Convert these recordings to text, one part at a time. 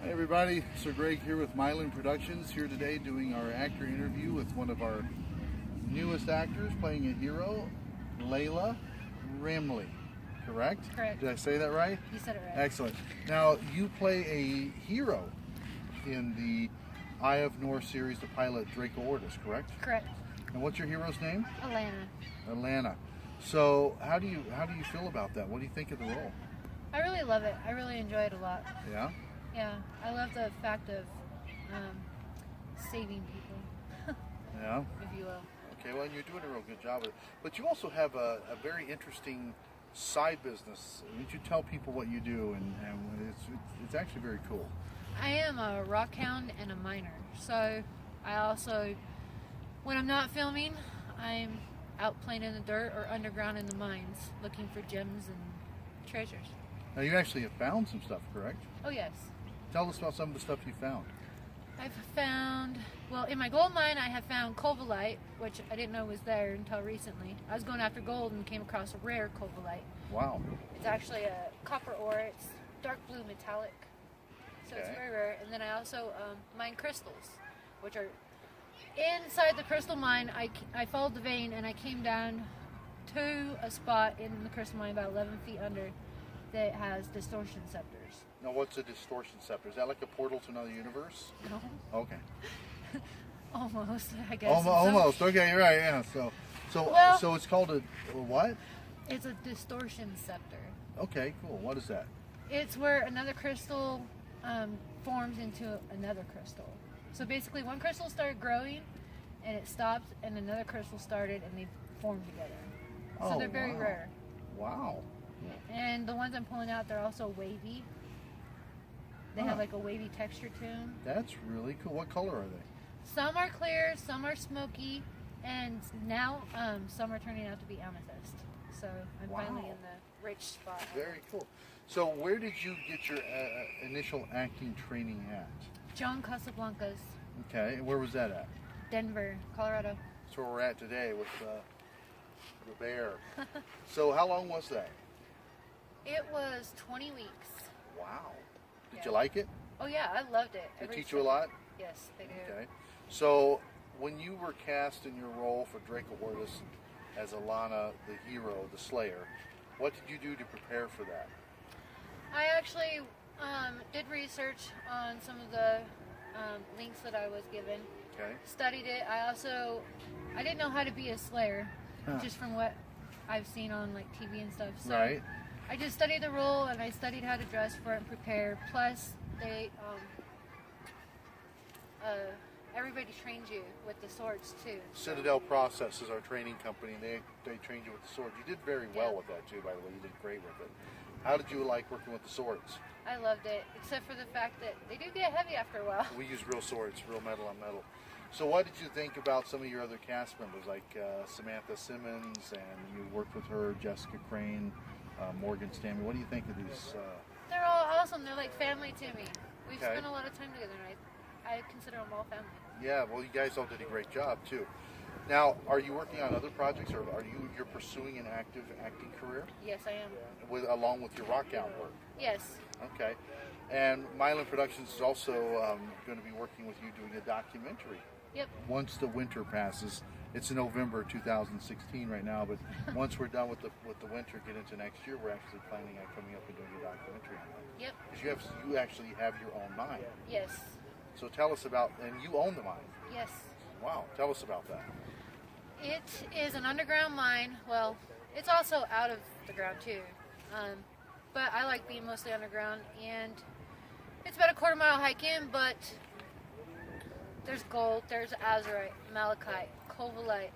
Hey everybody, Sir Greg here with MYELIN Productions, here today doing our actor interview with one of our newest actors playing a hero, Lela Remley, correct? Correct. Did I say that right? You said it right. Excellent. Now, you play a hero in the Eye of North series, the pilot Draco Ortus, correct? Correct. And what's your hero's name? Alana. Alana. So, how do you feel about that? What do you think of the role? I really love it. I really enjoy it a lot. Yeah? Yeah, I love the fact of saving people, Yeah? if you will. Okay, well, you're doing a real good job of it. But you also have a very interesting side business. Would you tell people what you do? And it's actually very cool. I am a rock hound and a miner. So I also, when I'm not filming, I'm out playing in the dirt or underground in the mines looking for gems and treasures. Now, you actually have found some stuff, correct? Oh yes. Tell us about some of the stuff you found. I've found, well, in my gold mine I have found cobalite, which I didn't know was there until recently. I was going after gold and came across a rare cobalite. Wow. It's actually a copper ore. It's dark blue metallic, so it's very rare. And then I also mine crystals, which are inside the crystal mine. I followed the vein and I came down to a spot in the crystal mine about 11 feet under that has distortion scepters. Now, what's a distortion scepter? Is that like a portal to another universe? No. Okay. Almost, I guess. Almost. Okay, you're right. Yeah. So it's called a what? It's a distortion scepter. Okay, cool. What is that? It's where another crystal forms into another crystal. So basically, one crystal started growing, and it stopped, and another crystal started, and they formed together. So they're very rare. Wow. And the ones I'm pulling out, they're also wavy. They have like a wavy texture to them. That's really cool. What color are they? Some are clear, some are smoky, and now some are turning out to be amethyst. So I'm finally in the rich spot. Very cool. So where did you get your initial acting training at? Joan Casablancas, Okay, and where was that at? Denver, Colorado. That's where we're at today with the bear. So how long was that? It was 20 weeks. Wow. Did you like it? Oh yeah, I loved it. Did they teach you a lot? Yes, they do. Okay. So when you were cast in your role for Draco Ortus as Alana, the hero, the Slayer, what did you do to prepare for that? I actually did research on some of the links that I was given. Okay. Studied it. I didn't know how to be a Slayer, just from what I've seen on like TV and stuff. So right. I just studied the role and I studied how to dress for it and prepare. Plus, they everybody trains you with the swords too. Citadel Process is our training company. They trained you with the swords. You did very well with that too, by the way. You did great with it. How did you like working with the swords? I loved it, except for the fact that they do get heavy after a while. We use real swords, real metal on metal. So what did you think about some of your other cast members, like Samantha Simmons, and you worked with her, Jessica Crane, Morgan Stanley? What do you think of these? They're all awesome. They're like family to me. We've spent a lot of time together, and I consider them all family. Yeah, well, you guys all did a great job too. Now, are you working on other projects, or you're pursuing an active acting career? Yes, I am. Along with your rock hound work? Yes. Okay. And MYELIN Productions is also going to be working with you doing a documentary. Yep. Once the winter passes, it's in November 2016 right now, but once we're done with the winter, get into next year, we're actually planning on coming up and doing a documentary on that. Yep. Because you actually have your own mine. Yes. So tell us about, and you own the mine. Yes. Wow. Tell us about that. It is an underground mine. Well, it's also out of the ground too. But I like being mostly underground, and it's about a quarter-mile hike in, but there's gold, there's azurite, malachite, cobalite,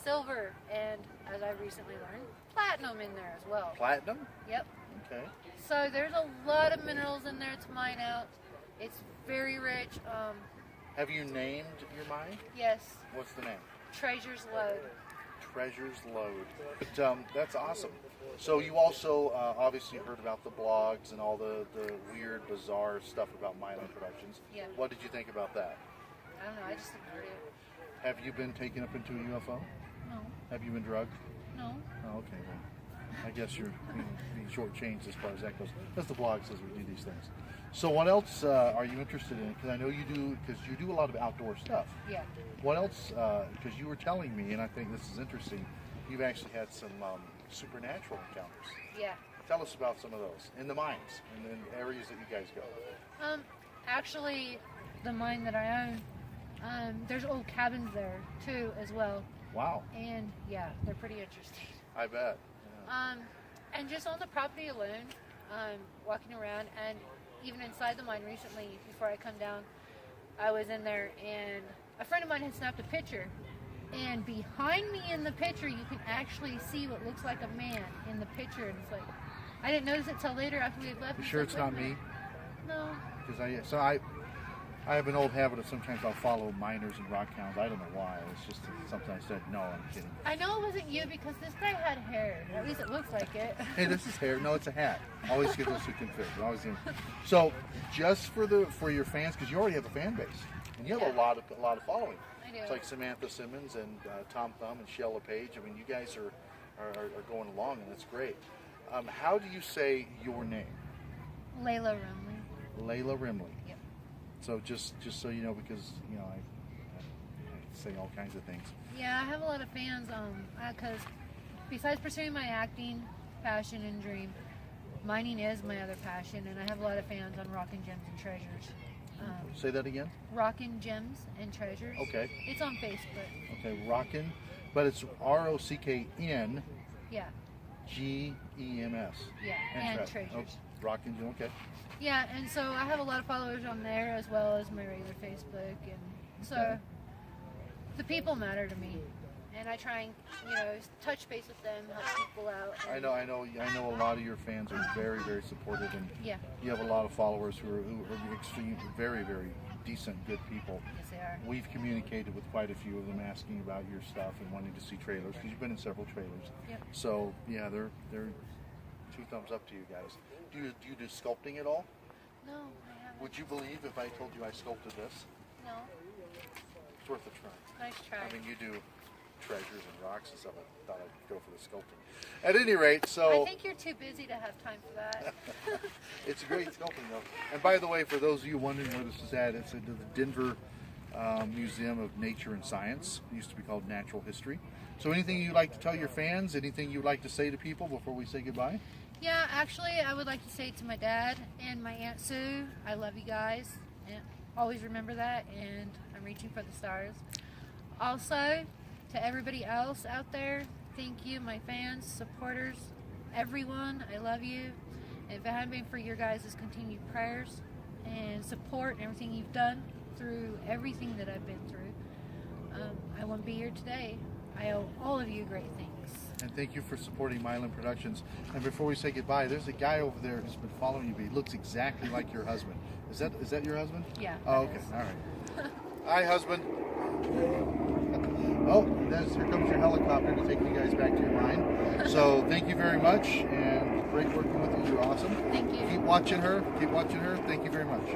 silver, and as I recently learned, platinum in there as well. Platinum? Yep. Okay. So there's a lot of minerals in there to mine out. It's very rich. Have you named your mine? Yes. What's the name? Treasure's Lode. Treasure's Lode. But, that's awesome. So you also obviously heard about the blogs and all the weird, bizarre stuff about MYELIN Productions. Yeah. What did you think about that? I don't know, I just ignored it. Have you been taken up into a UFO? No. Have you been drugged? No. Oh, okay. Well, I guess you're being shortchanged as far as that goes. That's the blog says we do these things. So what else are you interested in? Because I know you do a lot of outdoor stuff. Yeah. What else? Because you were telling me, and I think this is interesting, you've actually had some supernatural encounters. Yeah. Tell us about some of those in the mines and in areas that you guys go. Actually, the mine that I own, there's old cabins there too as well. Wow. And yeah, they're pretty interesting. I bet. Yeah. And just on the property alone, walking around, and even inside the mine recently, before I come down, I was in there, and a friend of mine had snapped a picture. And behind me in the picture, you can actually see what looks like a man in the picture, and it's like, I didn't notice it till later after we had left. You sure it's not me? No. Because I have an old habit of sometimes I'll follow miners and rock hounds. I don't know why. It's just something I said. No, I'm kidding. I know it wasn't you because this guy had hair. At least it looks like it. Hey, this is hair. No, it's a hat. Always get those two confused. So, just for your fans, because you already have a fan base, and you have a lot of following. I do. It's like Samantha Simmons and Tom Thumb and Shella Page. I mean, you guys are going along, and that's great. How do you say your name? Lela Remley. Lela Remley. Yep. So just so you know, because I say all kinds of things. Yeah, I have a lot of fans. Because besides pursuing my acting passion and dream, mining is my other passion, and I have a lot of fans on Rockin' Gems and Treasures. Say that again. Rockin' Gems and Treasures. Okay. It's on Facebook. Okay, Rockin', but it's ROCKN. Yeah. GEMS. Yeah, and Treasures. Oh, Rockin', okay. Yeah, and so I have a lot of followers on there as well as my regular Facebook, and so the people matter to me, and I try and touch base with them, help people out. I know a lot of your fans are very, very supportive, and Yeah. you have a lot of followers who are extreme, very, very decent, good people. Yes, they are. We've communicated with quite a few of them, asking about your stuff and wanting to see trailers, because you've been in several trailers. Yep. So yeah, they're two thumbs up to you guys. Do you do sculpting at all? No, I haven't. Would you believe if I told you I sculpted this? No. It's worth a try. Nice try. I mean, you do treasures and rocks and stuff. I thought I'd go for the sculpting. At any rate, so I think you're too busy to have time for that. it's great sculpting though. And by the way, for those of you wondering where this is at, it's at the Denver Museum of Nature and Science. It used to be called Natural History. So anything you'd like to tell your fans? Anything you'd like to say to people before we say goodbye? Yeah, actually, I would like to say to my dad and my Aunt Sue, I love you guys, and always remember that, and I'm reaching for the stars. Also, to everybody else out there, thank you, my fans, supporters, everyone, I love you. If it hadn't been for your guys' continued prayers and support and everything you've done through everything that I've been through, I wouldn't be here today. I owe all of you great things. And thank you for supporting MYELIN Productions. And before we say goodbye, there's a guy over there who's been following you, but he looks exactly like your husband. Is that your husband? Yeah. Oh, okay. All right. Hi, husband. Oh, here comes your helicopter to take you guys back to your mine. So thank you very much, and great working with you. You're awesome. Thank you. Keep watching her. Keep watching her. Thank you very much.